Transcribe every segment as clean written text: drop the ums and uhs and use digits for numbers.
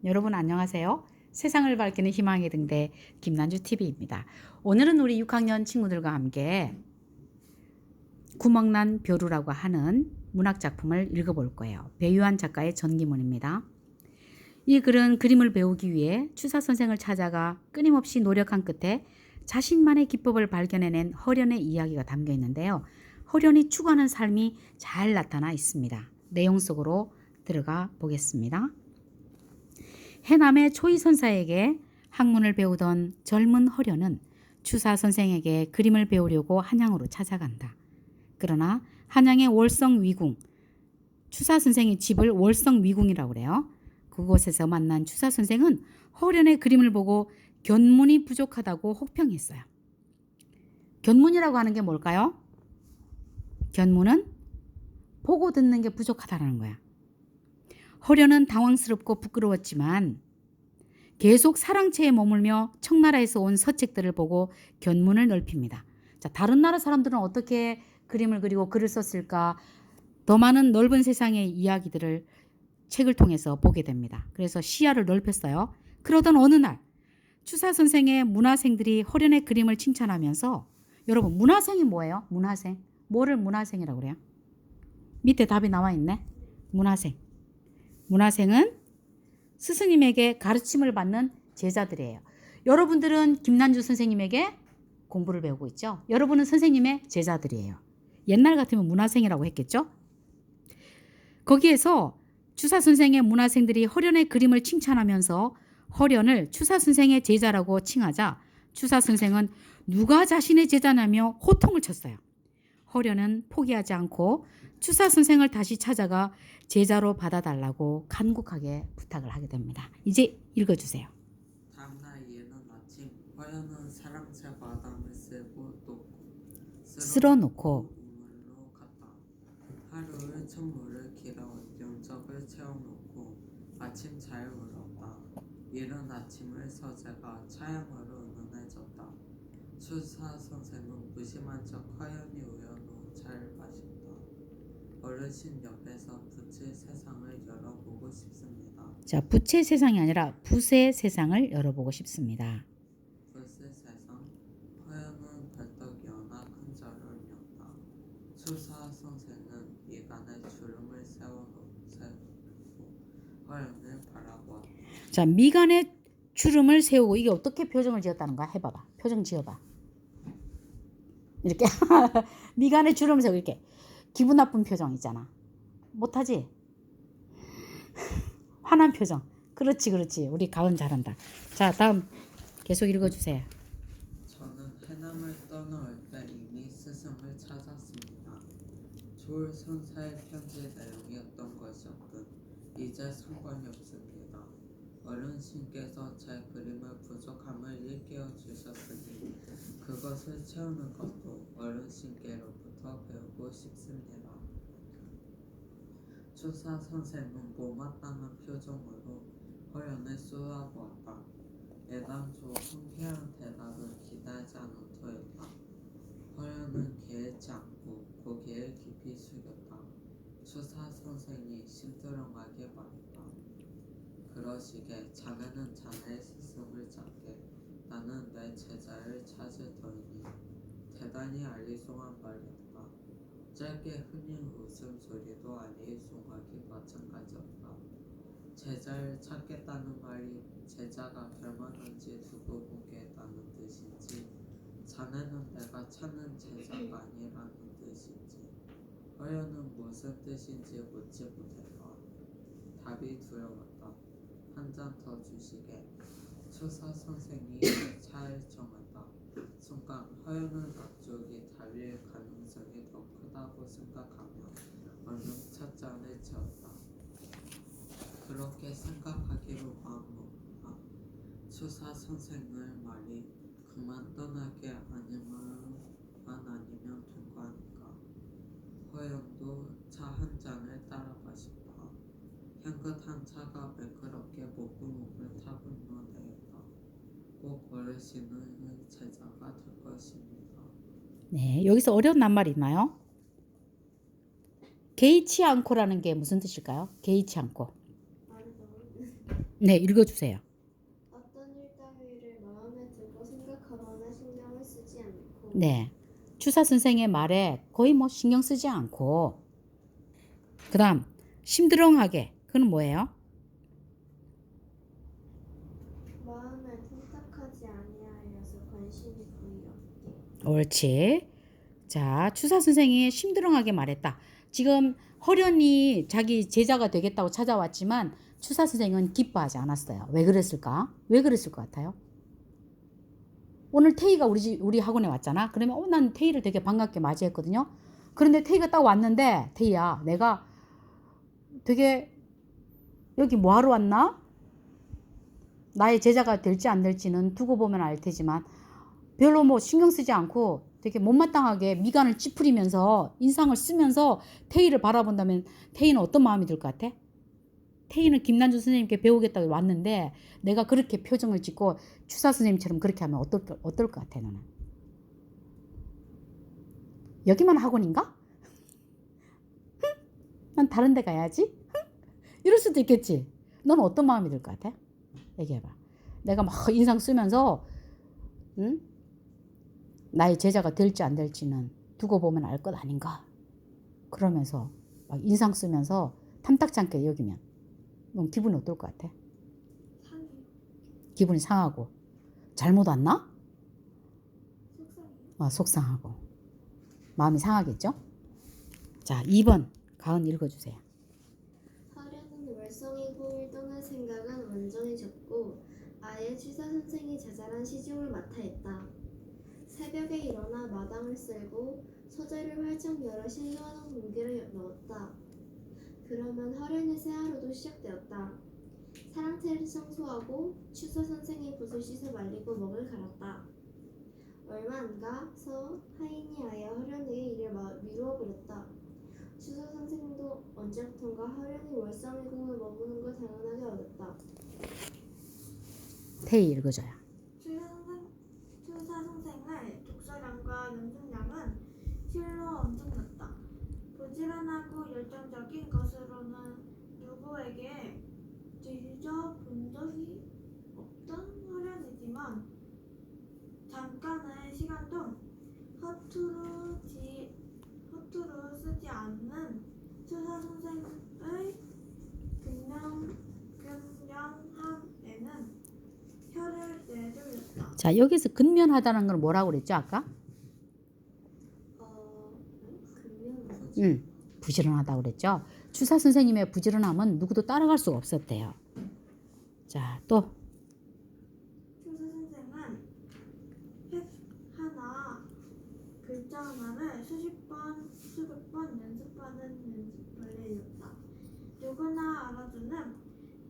여러분 안녕하세요. 세상을 밝히는 희망의 등대 김난주TV입니다. 오늘은 우리 6학년 친구들과 함께 구멍난 벼루라고 하는 문학작품을 읽어볼 거예요. 배유한 작가의 전기문입니다. 이 글은 그림을 배우기 위해 추사선생을 찾아가 끊임없이 노력한 끝에 자신만의 기법을 발견해낸 허련의 이야기가 담겨 있는데요. 허련이 추구하는 삶이 잘 나타나 있습니다. 내용 속으로 들어가 보겠습니다. 해남의 초이선사에게 학문을 배우던 젊은 허련은 추사 선생에게 그림을 배우려고 한양으로 찾아간다. 그러나 한양의 월성위궁, 추사 선생의 집을 월성위궁이라고 그래요. 그곳에서 만난 추사 선생은 허련의 그림을 보고 견문이 부족하다고 혹평했어요. 견문이라고 하는 게 뭘까요? 견문은 보고 듣는 게 부족하다는 거야. 허련은 당황스럽고 부끄러웠지만 계속 사랑채에 머물며 청나라에서 온 서책들을 보고 견문을 넓힙니다. 자, 다른 나라 사람들은 어떻게 그림을 그리고 글을 썼을까? 더 많은 넓은 세상의 이야기들을 책을 통해서 보게 됩니다. 그래서 시야를 넓혔어요. 그러던 어느 날 추사 선생의 문화생들이 허련의 그림을 칭찬하면서, 여러분 문화생이 뭐예요? 문화생. 뭐를 문화생이라고 그래요? 밑에 답이 나와 있네. 문화생. 문화생은 스승님에게 가르침을 받는 제자들이에요. 여러분들은 김난주 선생님에게 공부를 배우고 있죠. 여러분은 선생님의 제자들이에요. 옛날 같으면 문화생이라고 했겠죠. 거기에서 추사 선생의 문화생들이 허련의 그림을 칭찬하면서 허련을 추사 선생의 제자라고 칭하자 추사 선생은 누가 자신의 제자냐며 호통을 쳤어요. 허련은 포기하지 않고 추사 선생을 다시 찾아가 제자로 받아달라고 간곡하게 부탁을 하게 됩니다. 이제 읽어주세요. 다음날 이른 아침 허연은 사랑채 마담을 쓸어놓고 우물로 갔다. 하루의 천물을 길어 용적을 채워놓고 아침 잘 울었다. 이른 아침을 서재가 차양으로 은은해졌다. 추사 선생은 무심한 척 허연이 우연히 잘 마신다. 어르신 옆에서 붓의 세상을 열어보고 싶습니다. 자, 붓의 세상이 아니라 붓의 세상을 열어보고 싶습니다. 붓의 세상. 허연은 벌떡 일어나 큰절을 올렸다. 추사 선생은 미간에 주름을 세우고 허연을 바라보았다. 자, 미간에 주름을 세우고, 이게 어떻게 표정을 지었다는가 해봐봐. 표정 지어봐. 이렇게 미간에 주름을 세우고 이렇게 기분 나쁜 표정 있잖아. 못하지? 화난 표정. 그렇지. 우리 가은 잘한다. 자, 다음 계속 읽어주세요. 저는 해남을 떠나올 때 이미 스승을 찾았습니다. 졸 선사의 편지 내용이었던 것이었든 이제 상관이 없습니다. 어르신께서 제 그림의 부족함을 일깨워 주셨으니 그것을 채우는 것도 어르신께로부터 배우고 싶습니다. 추사 선생은 못마땅한 표정으로 허연을 쏘아보았다. 애당초 흔쾌한 대답을 기다리지 않은 터였다. 허연은 개의치 않고 고개를 깊이 숙였다. 추사 선생이 심드렁하게 말했다. 그러시게 자네는 자네의 스승을 찾게, 나는 내 제자를 찾을 터이니. 대단히 알리송한 말이었다. 짧게 흘린 웃음소리도 알리송하기 마찬가지였다. 제자를 찾겠다는 말이 제자가 별만한지 두고 보겠다는 뜻인지, 자네는 내가 찾는 제자가 아니라는 뜻인지, 허연은 무슨 뜻인지 묻지 못했다. 답이 두려웠다. 한 잔 더 주시게. 추사 선생이 차를 정했다. 순간 허연은 앞쪽이 달릴 가능성이 더 크다고 생각하며 얼른 찻잔을 채웠다. 그렇게 생각하기로 마음먹었다. 추사 선생의 말이 그만 떠나게 아니면 된 거 아닌가. 허연도 차 한 잔을 따라 마셨다. 향긋한 차가 매끄럽게 목구멍을 타고 흘러내렸다. 꼭 어르신의 제자가 될 것입니다. 네, 여기서 어려운 낱말 있나요? 개의치 않고라는 게 무슨 뜻일까요? 개의치 않고. 네, 읽어주세요. 어떤 일 따위를 마음에 두고 생각하거나 신경을 쓰지 않고 네, 추사 선생의 말에 거의 뭐 신경 쓰지 않고, 그 다음 심드렁하게, 그건 뭐예요? 마음에 생각하지 아니하여서 관심이 거의 없게 옳지. 자, 추사 선생이 심드렁하게 말했다. 지금 허련이 자기 제자가 되겠다고 찾아왔지만 추사 선생은 기뻐하지 않았어요. 왜 그랬을까? 왜 그랬을 것 같아요? 오늘 태희가 우리 학원에 왔잖아. 그러면 난 태희를 되게 반갑게 맞이했거든요. 그런데 태희가 딱 왔는데, 태희야, 내가 되게 여기 뭐 하러 왔나? 나의 제자가 될지 안 될지는 두고 보면 알 테지만 별로 뭐 신경 쓰지 않고 되게 못마땅하게 미간을 찌푸리면서 인상을 쓰면서 태희를 바라본다면 태희는 어떤 마음이 들 것 같아? 태희는 김난주 선생님께 배우겠다고 왔는데 내가 그렇게 표정을 짓고 추사 선생님처럼 그렇게 하면 어떨 것 같아 너는? 여기만 학원인가? 난 다른 데 가야지? 이럴 수도 있겠지. 너는 어떤 마음이 들 것 같아? 얘기해봐. 내가 막 인상 쓰면서 응? 나의 제자가 될지 안 될지는 두고 보면 알 것 아닌가? 그러면서 막 인상 쓰면서 탐탁지 않게 여기면 넌 기분이 어떨 것 같아? 상해 기분이 상하고 잘못 왔나? 속상해요. 속상하고 마음이 상하겠죠? 자, 2번 가은 읽어주세요. 하려는 월성이고 일동할 생각은 완전히 접고 아예 취사 선생이 자잘한 시중을 맡아 했다. 새벽에 일어나 마당을 쓸고 서재를 활짝 열어 신선한 공기를 넣었다. 그러면 허련의 새 하루도 시작되었다. 사랑채를 청소하고 취사 선생이 붓을 씻어 말리고 먹을 갈았다. 얼마 안 가서 하인이 아예 허련에게 일을 미루어 버렸다. 취사 선생도 언제부턴가 허련이 월성일궁을 머무는 걸 당연하게 여겼다. 태희 읽어줘요. 추사 선생의 독서량과 연습량은 실로 엄청났다. 부지런하고 열정적인 것으로는 누구에게 뒤져본 적이 없던 허련이지만 잠깐의 시간도 허투루 쓰지 않는 추사 선생의 근면함에는 혀를 내둘렀다. 자, 여기서 근면하다는 건 뭐라고 그랬죠 아까? 근면 부지런하다고 그랬죠. 추사 선생님의 부지런함은 누구도 따라갈 수가 없었대요. 자, 또 추사 선생은 책 하나, 글자 하나를 수십 번, 수백 번 연습하는 연습벌레였다. 누구나 알아주는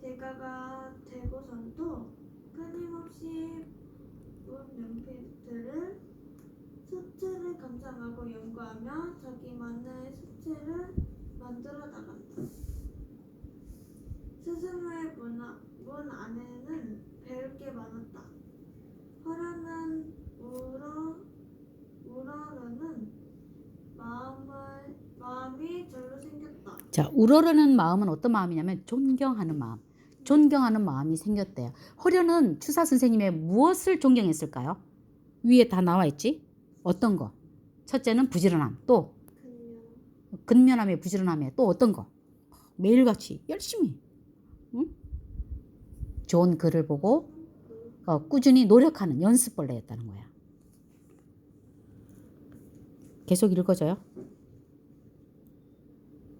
대가가 되고선도 끊임없이 문 연필들을 수채를 감상하고 연구하며 자기만의 수채를 만들어 나간다. 스승의 문 안에는 배울 게 많았다. 허련은 우러르는 마음이 절로 생겼다. 자, 우러르는 마음은 어떤 마음이냐면 존경하는 마음. 존경하는 마음이 생겼대요. 허련은 추사 선생님의 무엇을 존경했을까요? 위에 다 나와 있지? 어떤 거? 첫째는 부지런함. 또 근면함에 부지런함에 또 어떤 거? 매일같이 열심히 응? 좋은 글을 보고 꾸준히 노력하는 연습벌레였다는 거야. 계속 읽어줘요.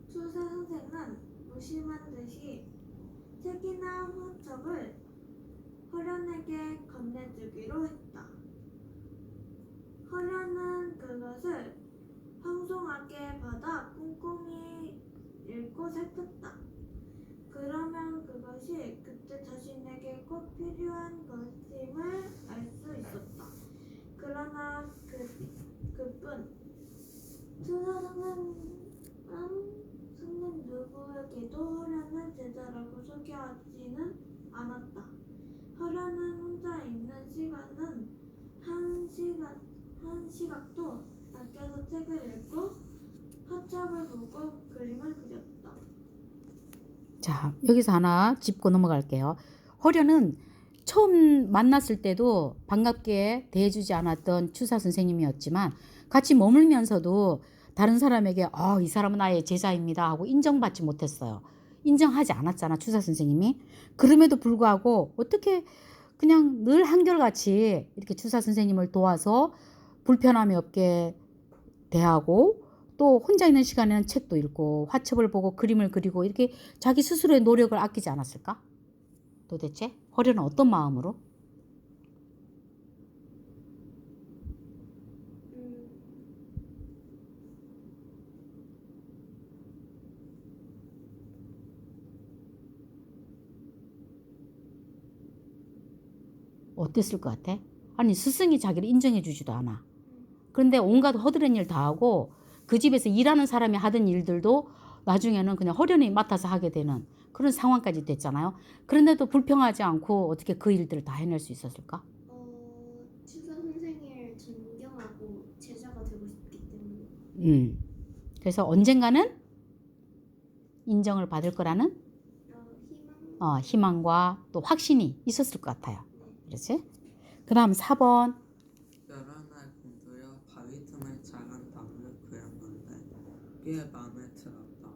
추사 선생은 무심한 듯이 책이나 후첩을 허련에게 건네주기로 했다. 허련은 그것을 황송하게 받아 꼼꼼히 읽고 살폈다. 그러면 그것이 그때 자신에게 꼭 필요한 것임을 알 수 있었다. 그러나 그뿐 추사 선생은 누구에게도 허련을 제자라고 소개하지는 않았다. 허련은 혼자 있는 시간은 한 시각도 아껴서 책을 읽고 화첩을 보고 그림을 그렸다. 자, 여기서 하나 짚고 넘어갈게요. 허련은 처음 만났을 때도 반갑게 대해주지 않았던 추사 선생님이었지만 같이 머물면서도 다른 사람에게 이 사람은 나의 제자입니다 하고 인정받지 못했어요. 인정하지 않았잖아, 추사 선생님이. 그럼에도 불구하고 어떻게 그냥 늘 한결같이 이렇게 추사 선생님을 도와서 불편함이 없게 대하고 또 혼자 있는 시간에는 책도 읽고 화첩을 보고 그림을 그리고 이렇게 자기 스스로의 노력을 아끼지 않았을까? 도대체 허련은 어떤 마음으로? 음, 어땠을 것 같아? 아니 스승이 자기를 인정해 주지도 않아. 그런데 온갖 허드렛 일 다 하고 그 집에서 일하는 사람이 하던 일들도 나중에는 그냥 허련히 맡아서 하게 되는 그런 상황까지 됐잖아요. 그런데도 불평하지 않고 어떻게 그 일들을 다 해낼 수 있었을까? 추사 선생님을 존경하고 제자가 되고 싶기 때문에. 그래서 언젠가는 인정을 받을 거라는 희망과 또 확신이 있었을 것 같아요. 그렇지? 그 다음 4번. 여러 날 공들여 바위 틈에 작은 나무를 그렸는데 꽤 마음에 들었다.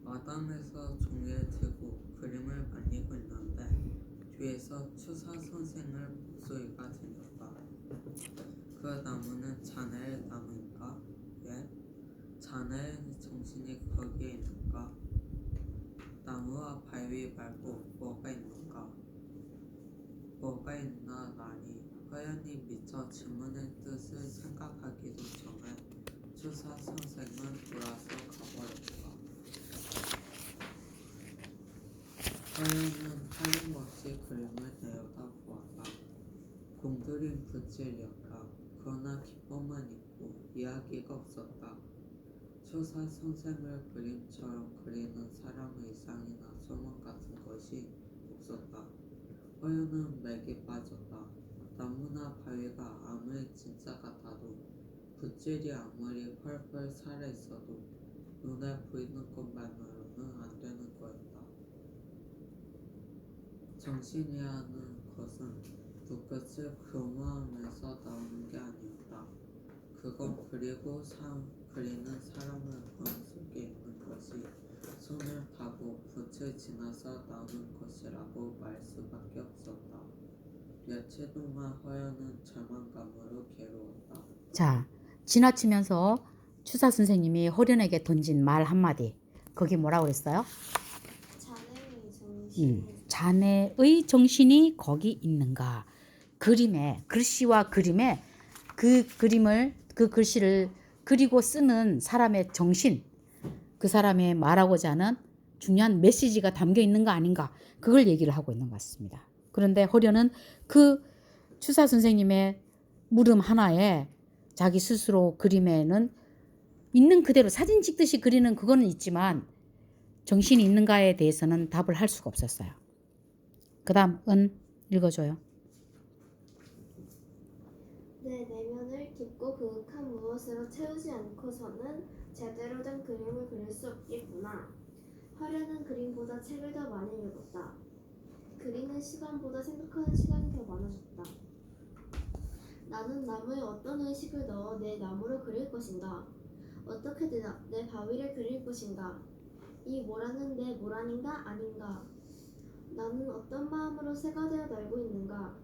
마당에서 종이를 들고 그림을 말리고 있는데 뒤에서 추사 선생의 목소리가 들렸다. 그 나무는 자네의 나무인가? 왜? 자네의 정신이 거기에 있는가? 나무와 바위 말고 뭐가 있는가? 뭐가 있나 나니 허연히 미처 질문의 뜻을 생각하기도 전에 추사 선생은 돌아서 가버렸다. 허연은 하림없이 그림을 내려다보았다. 공들인 붓질이었다. 그러나 기쁨은 있고 이야기가 없었다. 추사 선생을 그림처럼 그리는 사람의 이상이나 소문 같은 것이 없었다. 허연은 맥이 빠졌다. 나무나 바위가 아무리 진짜 같아도 붓질이 아무리 펄펄 살아있어도 눈에 보이는 것만으로는 안 되는 거였다. 정신이라는 것은 눈끝을 교모하면서 나오는 게 아니었다. 그건 그리는 사람의 마음속에 있는 것이 손을 파고 붓을 지나서 나오는 것이라고 말 수밖에 없었다. 며칠 동안 허연은 절망감으로 괴로웠다. 자, 지나치면서 추사 선생님이 허련에게 던진 말 한마디. 거기 뭐라고 그랬어요? 자네의 정신이 자네의 정신이 거기 있는가? 그림에, 글씨와 그림에 그 글씨를 그리고 쓰는 사람의 정신, 그 사람의 말하고자 하는 중요한 메시지가 담겨 있는 거 아닌가? 그걸 얘기를 하고 있는 것 같습니다. 그런데 허련은 그 추사 선생님의 물음 하나에 자기 스스로 그림에는 있는 그대로 사진 찍듯이 그리는 그거는 있지만 정신이 있는가에 대해서는 답을 할 수가 없었어요. 그 다음 은 읽어줘요. 내 내면을 깊고 그윽한 무엇으로 채우지 않고서는 제대로 된 그림을 그릴 수 없겠구나. 하려는 그림보다 책을 더 많이 읽었다. 그리는 시간보다 생각하는 시간이 더 많아졌다. 나는 나무에 어떤 의식을 넣어 내 나무를 그릴 것인가? 어떻게 내 바위를 그릴 것인가? 이 모란은 내 모란인가 아닌가? 나는 어떤 마음으로 새가 되어 날고 있는가?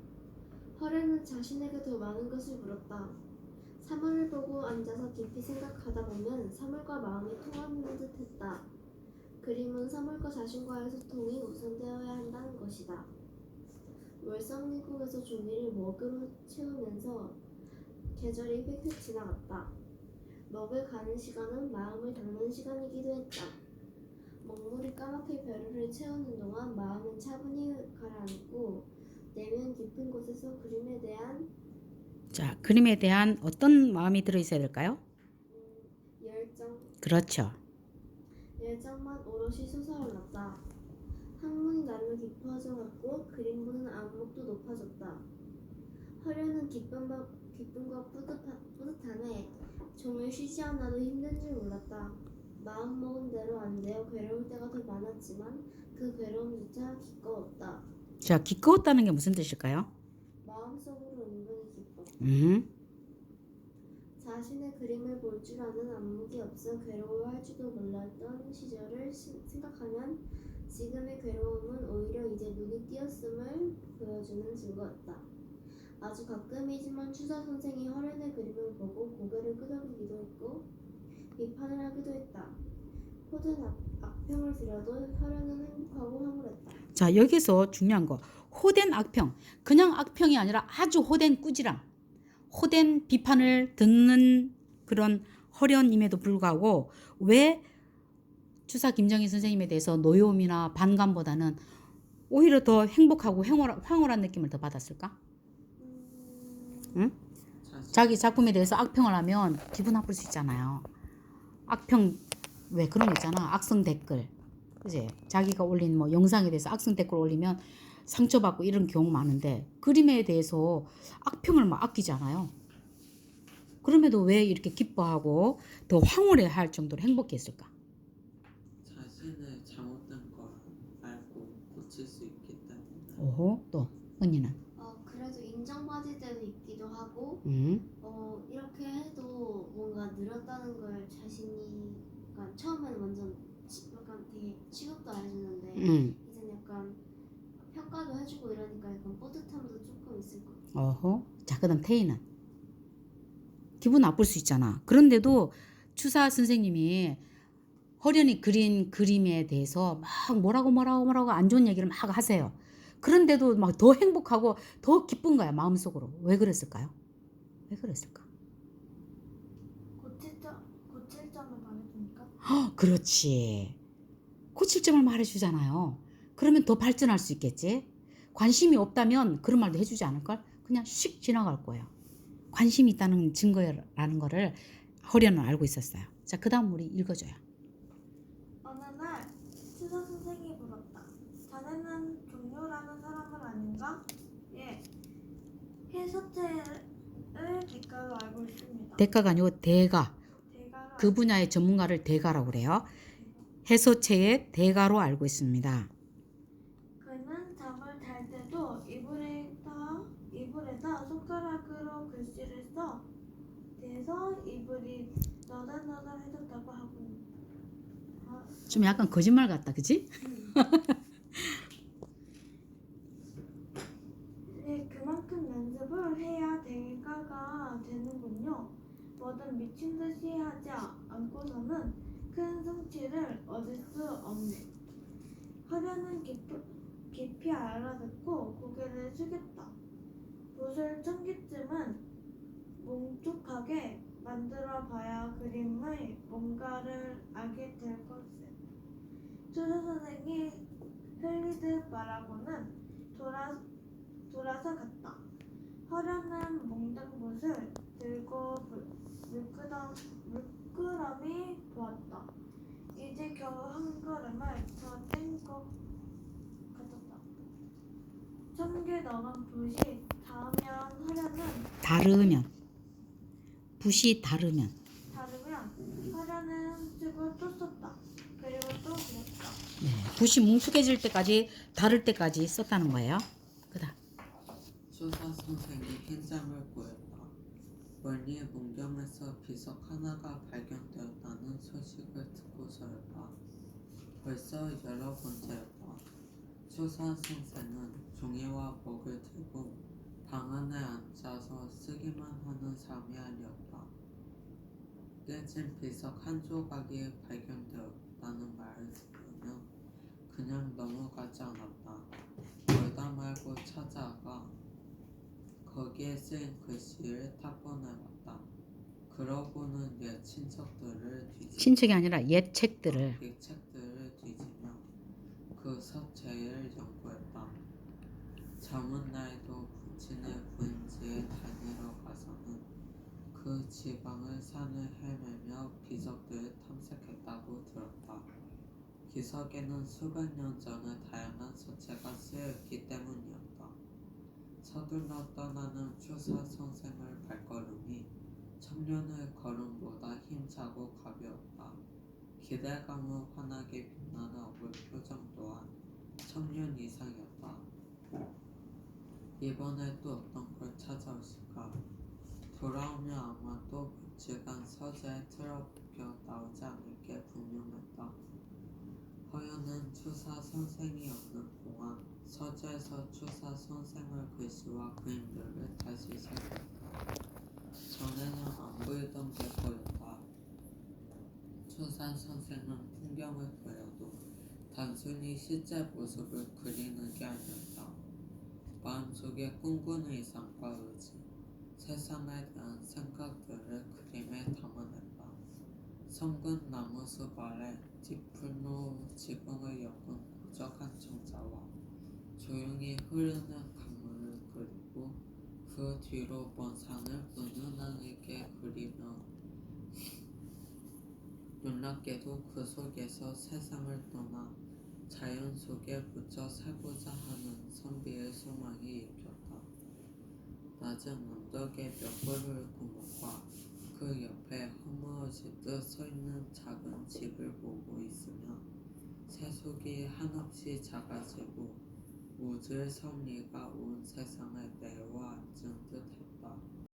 허련은 자신에게 더 많은 것을 물었다. 사물을 보고 앉아서 깊이 생각하다 보면 사물과 마음이 통하는 듯 했다. 그림은 사물과 자신과의 소통이 우선되어야 한다는 것이다. 월성미국에서 종이를 먹으로 채우면서 계절이 휙휙 지나갔다. 먹을 가는 시간은 마음을 닦는 시간이기도 했다. 먹물이 까맣게 벼루를 채우는 동안 마음은 차분히 가라앉고 내면 깊은 곳에서 그림에 대한 어떤 마음이 들어있어야 될까요? 열정, 그렇죠. 열정만 오롯이 솟아올랐다. 학문이 날로 깊어져갔고 그림 보는 안목도 높아졌다. 허련은 기쁨과 뿌듯함에 종일 쉬지 않아도 힘든 줄 몰랐다. 마음 먹은 대로 안 되어 괴로울 때가 더 많았지만 그 괴로움조차 기꺼웠다. 자, 기꺼웠다는 게 무슨 뜻일까요? 마음속으로 은근히 기뻤다. 음. 자신의 그림을 볼 줄 아는 안목이 없어 괴로워할 줄도 몰랐던 시절을 생각하면 지금의 괴로움은 오히려 이제 눈이 띄었음을 보여주는 증거였다. 아주 가끔이지만 추사 선생이 허련의 그림을 보고 고개를 끄덕이기도 했고 비판을 하기도 했다. 호든 악평을 들여도 허련은 행복하고 황홀했다. 자, 여기서 중요한 거. 호된 악평. 그냥 악평이 아니라 아주 호된 꾸지람. 호된 비판을 듣는 그런 허련임에도 불구하고 왜 추사 김정희 선생님에 대해서 노여움이나 반감보다는 오히려 더 행복하고 황홀한 느낌을 더 받았을까? 응? 자기 작품에 대해서 악평을 하면 기분 나쁠 수 있잖아요. 악평 왜 그런 거 있잖아. 악성 댓글. 그지? 자기가 올린 뭐 영상에 대해서 악성 댓글 올리면 상처받고 이런 경우 많은데 그림에 대해서 악평을 막 아끼잖아요. 그럼에도 왜 이렇게 기뻐하고 더 황홀해 할 정도로 행복했을까? 자신의 잘못된 걸 알고 고칠 수 있기 때문에. 오호, 또 언니는? 그래도 인정받을 때도 있기도 하고 응? 이렇게 해도 뭔가 늘었다는 걸 자신이 그러니까 처음에는 완전 약간 되게 취급도 안 해주는데 응. 이제 약간 평가도 해주고 이러니까 약간 뿌듯함도 조금 있을 것 같아요. 어허. 자, 그다음 태희는? 기분 나쁠 수 있잖아. 그런데도 추사 선생님이 허련히 그린 그림에 대해서 막 뭐라고 안 좋은 얘기를 막 하세요. 그런데도 막 더 행복하고 더 기쁜 거야, 마음속으로. 왜 그랬을까요? 왜 그랬을까? 고칠 점을 말해주니까. 그렇지. 고칠 점을 말해주잖아요. 그러면 더 발전할 수 있겠지. 관심이 없다면 그런 말도 해주지 않을걸? 그냥 휙 지나갈 거예요. 관심이 있다는 증거라는 거를 허련은 알고 있었어요. 자, 그 다음 우리 읽어줘요. 어느 날 추사 선생이 물었다. 자네는 종료라는 사람은 아닌가? 예. 해서체를 대가로 알고 있습니다. 대가가 아니고 대가. 대가로 그 분야의 전문가를 대가라고 그래요. 해소체의 대가로 알고 있습니다. 그는 잠을 잘 때도 이불에다 손가락으로 글씨를 써 대서 이불이 너덜너덜해졌다고 하고. 좀 약간 거짓말 같다, 그지? 네, 그만큼 연습을 해야 대가가 되는군요. 뭐든 미친 듯이 하지 않고서는 큰 성취를 얻을 수 없네. 허련은 깊이 알아듣고 고개를 숙였다. 붓을 1000개쯤은 뭉툭하게 만들어봐야 그림의 뭔가를 알게 될 것을. 추사 선생이 흘리듯 말하고는 돌아서 갔다. 허련은 몽땅 붓을 들고 물끄러미 보았다. 이제 겨우 한 걸음을 더 뗀 것 같았다. 1000개 넘은 붓이 닿으면 허련은 붓이 다르면 허련은 습을 또 썼다. 그리고 또 그렸다. 네, 붓이 뭉툭해질 때까지 다를 때까지 썼다는 거예요. 그다음 추사 선생이 흰장을 구했다. 멀리의 문경에서 비석 하나가 발견되었다는 소식을 듣고서였다. 벌써 여러 번째였다. 추사 선생은 종이와 먹을 들고 방 안에 앉아서 쓰기만 하는 삶이 아니었다. 깨진 비석 한 조각이 발견되었다는 말을 들으면 그냥 넘어가지 않았다. 멀다 말고 찾아가 거기에 쓰인 글씨를 탁본해봤다. 그러고는 옛 친척이 아니라 옛 책들을 책들을 뒤지며 그 서체를 연구했다. 젊은 나이도 부친의 부인지에 다니러 가서는 그 지방을 산을 헤매며 비석들을 탐색했다고 들었다. 기석에는 수백 년 전의 다양한 서체가 쓰여있기 때문이었다. 서둘러 떠나는 추사 선생의 발걸음이 청년의 걸음보다 힘차고 가벼웠다. 기대감을 환하게 빛나는 얼굴 표정 또한 청년 이상이었다. 이번에 또 어떤 걸 찾아오실까? 돌아오면 아마 또 며칠간 서재에 틀어박혀 나오지 않을 게 분명했다. 허연은 추사 선생이 없는 동안 서재에서 추사 선생의 글씨와 그림들을 다시 살폈다. 전에는 안 보이던 게 보였다. 추사 선생은 풍경을 그려도 단순히 실제 모습을 그리는 게 아니었다. 마음속에 꿈꾸는 이상과 의지, 세상에 대한 생각들을 그림에 담아냈다. 성근 나무숲 아래 뒷풀로 지붕을 엮은 고적한 청자와 조용히 흐르는 강물을 그리고 그 뒤로 먼 산을 은은하게 그리며 놀랍게도 그 속에서 세상을 떠나 자연 속에 묻혀 살고자 하는 선비의 소망이 입혔다. 낮은 언덕의 몇 그루의 구멍과 그 옆에 허무어지듯 서있는 작은 집을 보고 있으면 세속이 한없이 작아지고 모두의 섭리가 온 세상에 내려앉은 듯 했다.